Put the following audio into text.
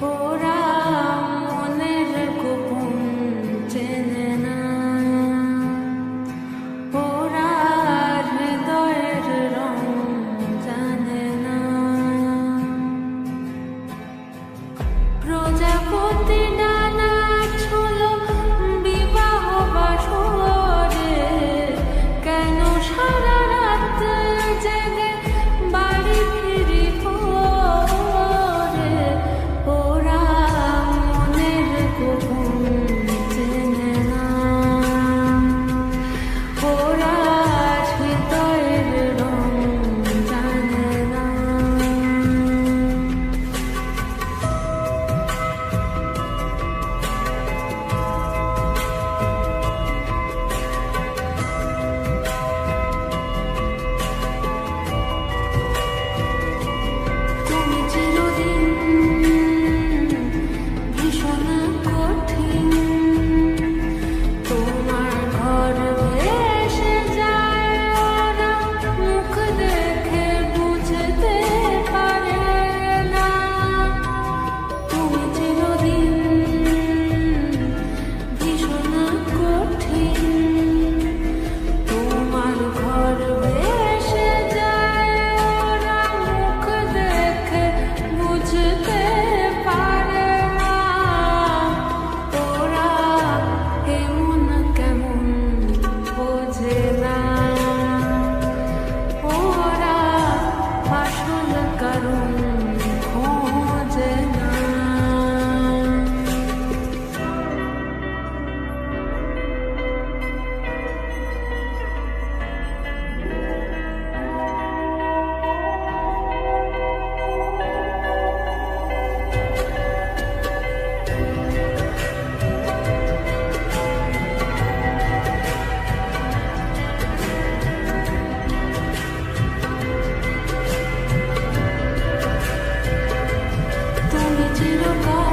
ওরা মনের গোপন চেনে না, ওরা হৃদয়ের রং জানে না। প্রজাপতি ডানা ছিল বিবাহ বাসরে, কেন সারা রাত জেগে বাড়ি ফিরি ভোরে? ওরা মনের গোপন চেনে না, ওরা হৃদয়ের রং জানে না। তুমি চিরদিন ভীষণ কঠিন, তোমার ঘর ভেসে যায়, ওরা মুখ দেখে বুঝতে পারে না। তুমি চিরদিন ভীষণ কঠিন, তোমার ঘর ভেসে যায়, ওরা মুখ দেখে বুঝতে পারে না। ওরা এমন কেমন বোঝে না, ওরা আসল কারণ খোঁজে না। তুমি চিরকাল